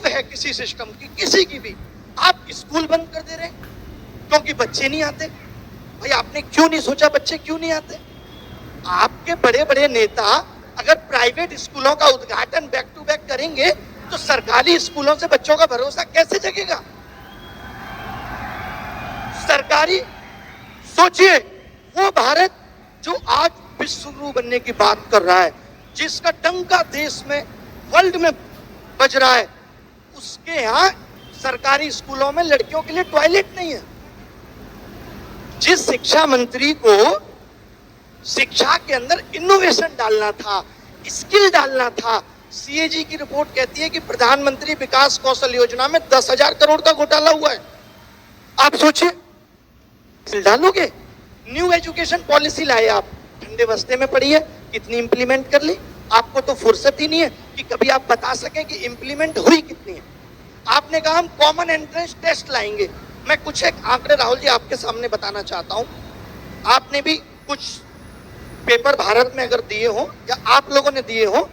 नींव है किसी सिस्टम की, किसी की भी, आप स्कूल बंद कर दे रहे हैं क्योंकि बच्चे नहीं आते। भाई आपने क्यों नहीं सोचा बच्चे क्यों नहीं आते? आपके बड़े बड़े नेता अगर प्राइवेट स्कूलों का उद्घाटन बैक टू बैक करेंगे तो सरकारी स्कूलों से बच्चों का भरोसा कैसे जगेगा? सरकारी, सोचिए, वो भारत जो आज विश्व गुरु बनने की बात कर रहा है, जिसका डंका देश में, वर्ल्ड में बज रहा है, उसके यहाँ सरकारी स्कूलों में लड़कियों के लिए टॉयलेट नहीं है। जिस शिक्षा मंत्री को शिक्षा के अंदर इनोवेशन डालना था, स्किल डालना था, सीएजी की रिपोर्ट कहती है कि प्रधानमंत्री विकास कौशल योजना में 10,000 करोड़ का घोटाला हुआ है। आप सोचिए, डालोगे? न्यू एजुकेशन पॉलिसी लाए आप, ठंडे बस्ते में पड़ी है, कितनी इंप्लीमेंट कर ली? आपको तो फुर्सत ही नहीं है कि कभी आप बता सकें कि इंप्लीमेंट हुई कितनी है। आपने कहा हम कॉमन एंट्रेंस टेस्ट लाएंगे। मैं कुछ एक आंकड़े राहुल जी आपके सामने बताना चाहता हूं। आपने भी कुछ पेपर भारत में अगर दिए हो या आप लोगों ने दिए हो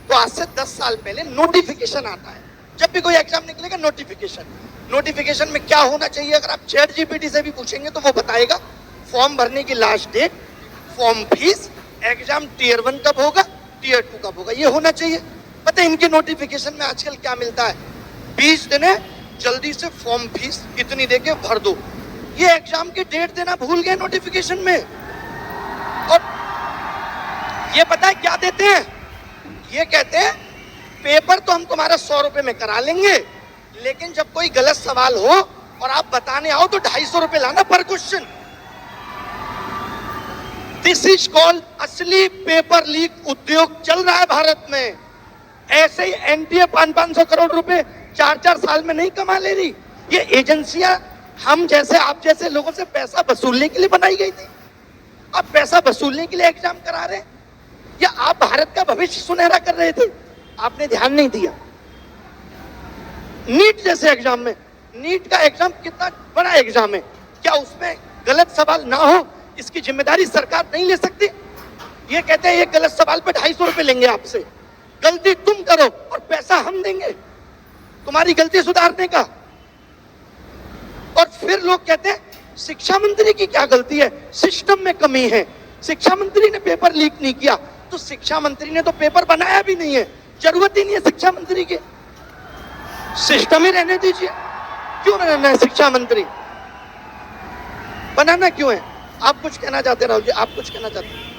तो आज से 10 साल पहले नोटिफिकेशन आता है। जब भी कोई एग्जाम निकलेगा नोटिफिकेशन में क्या होना चाहिए? अगर आप चैट जीपीटी से भी पूछेंगे तो वो बताएगा फॉर्म भरने की last date, form fees, exam tier 1 कब होगा, टीयर 2 कब होगा, ये होना चाहिए। पता है इनके नोटिफिकेशन में आजकल क्या मिलता है? 20 दिन है, जल्दी से फॉर्म फीस इतनी देके भर दो। ये एग्जाम की डेट देना भूल गए नोटिफिकेशन में। और ये पता है क्या देते हैं? ये कहते हैं पेपर तो हम तुम्हारा 100 रुपए में करा लेंगे, लेकिन जब कोई गलत सवाल हो और आप बताने आओ तो 250 रुपए लाना पर क्वेश्चन। दिस इज कॉल्ड असली पेपर लीक उद्योग चल रहा है भारत में। ऐसे ही एनटीए 500 करोड़ रुपए 4 साल में नहीं कमा ले रही। ये एजेंसियां हम जैसे आप जैसे लोगों से पैसा वसूलने के लिए बनाई गई थी। अब पैसा वसूलने के लिए एग्जाम करा रहे हैं, या आप भारत का भविष्य सुनहरा कर रहे थे? आपने ध्यान नहीं दिया। नीट जैसे एग्जाम में, नीट का एग्जाम कितना बड़ा एग्जाम है, क्या उसमें गलत सवाल ना हो इसकी जिम्मेदारी सरकार नहीं ले सकती? ये कहते हैं एक गलत सवाल पे 250 रुपए लेंगे आपसे, गलती तुम करो और पैसा हम देंगे तुम्हारी गलती सुधारने का। और फिर लोग कहते हैं शिक्षा मंत्री की क्या गलती है, सिस्टम में कमी है, शिक्षा मंत्री ने पेपर लीक नहीं किया। तो शिक्षा मंत्री ने तो पेपर बनाया भी नहीं है, जरूरत ही नहीं है शिक्षा मंत्री की, सिस्टम ही रहने दीजिए। क्यों रहना है शिक्षा मंत्री, बनाना क्यों है? आप कुछ कहना चाहते राहुल जी, आप कुछ कहना चाहते हैं?